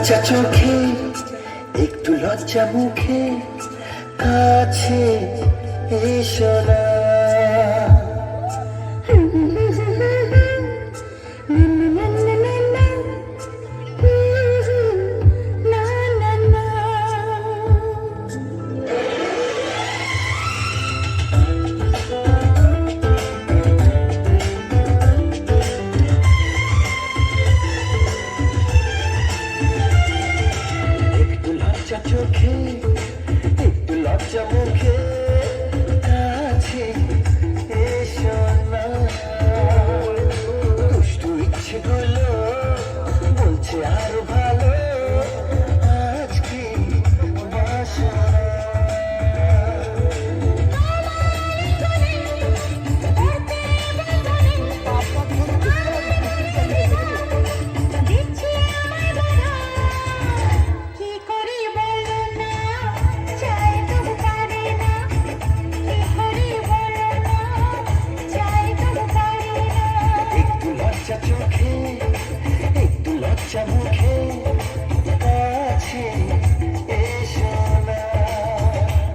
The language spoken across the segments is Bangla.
লজ্জা চোখে একটু লজ্জা মুখে কাছে এসো না। চোখে একটু লজ্জা মুখে কাছে এসো না। দুষ্টু ইচ্ছেগুলো বলছে আরো ভালো আজকে বাসনা।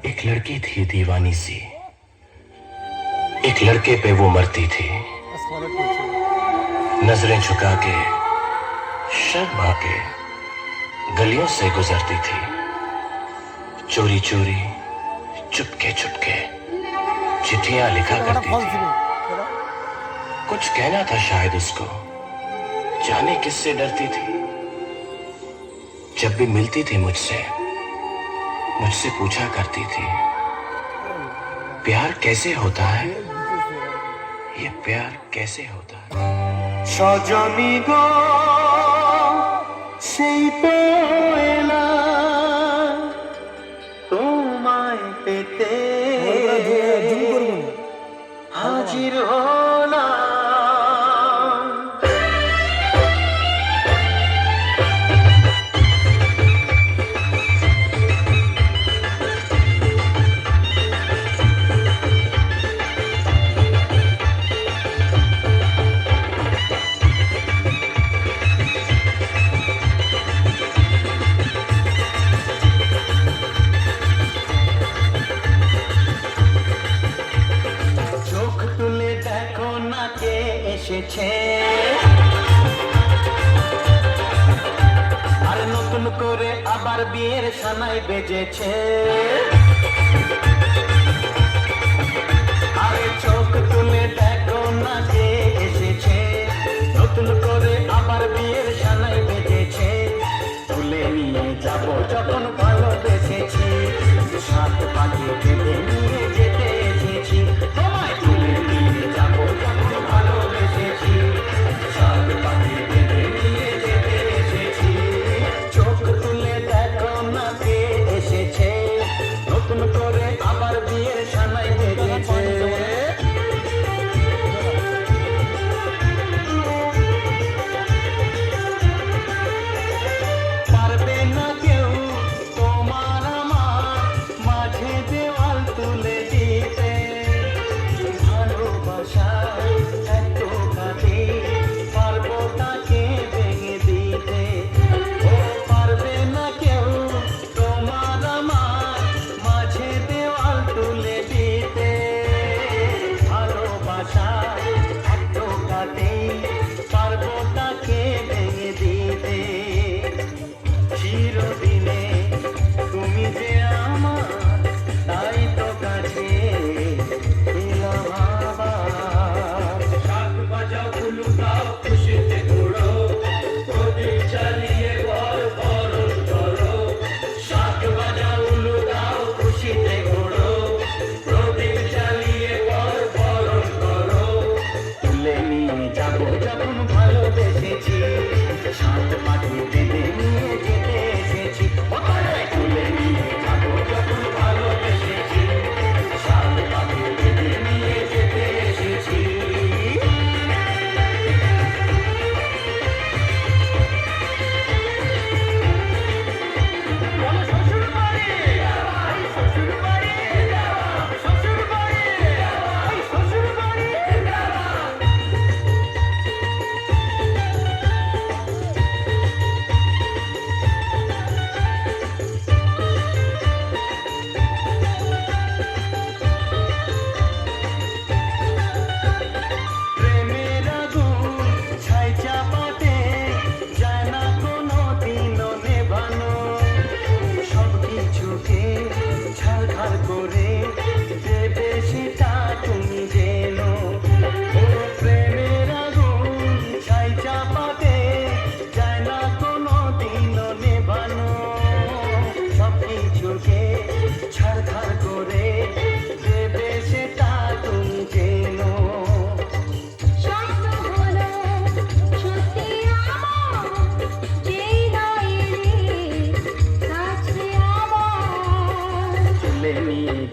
एक लड़की थी दीवानी सी, एक लड़के पे वो मरती थी। नजरें झुका के शर्मा के गलियों से गुजरती थी। चोरी चोरी चुपके चुपके चिट्ठियां लिखा करती थी। कुछ कहना था शायद उसको, जाने किससे डरती थी। जब भी मिलती थी मुझसे पूछा करती थी, प्यार कैसे होता है, ये प्यार कैसे होता है। সজনী গো সেই পেলা তোমায় পেতে হাজির হলাম। আর নতুন করে আবার বিয়ের সানাই বেজেছে। আরে চোখ তুলে দেখো না কে এসেছে, নতুন করে আবার বিয়ের সানাই বেজেছে। তুলে নিয়ে যাব যখন ভালোবেসেছি, সাত পাখি বেঁধে নিয়ে যেতে এসেছি। তোমায় তুলে নিয়ে যাব যখন ভালোবেসেছি, সাত পাখি বেঁধে নিয়ে যেতে এসেছি। চোখ তুলে দেখো না কে এসেছে,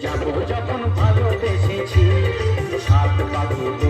যাব যখন ভালোবেসেছি, সাত পাখি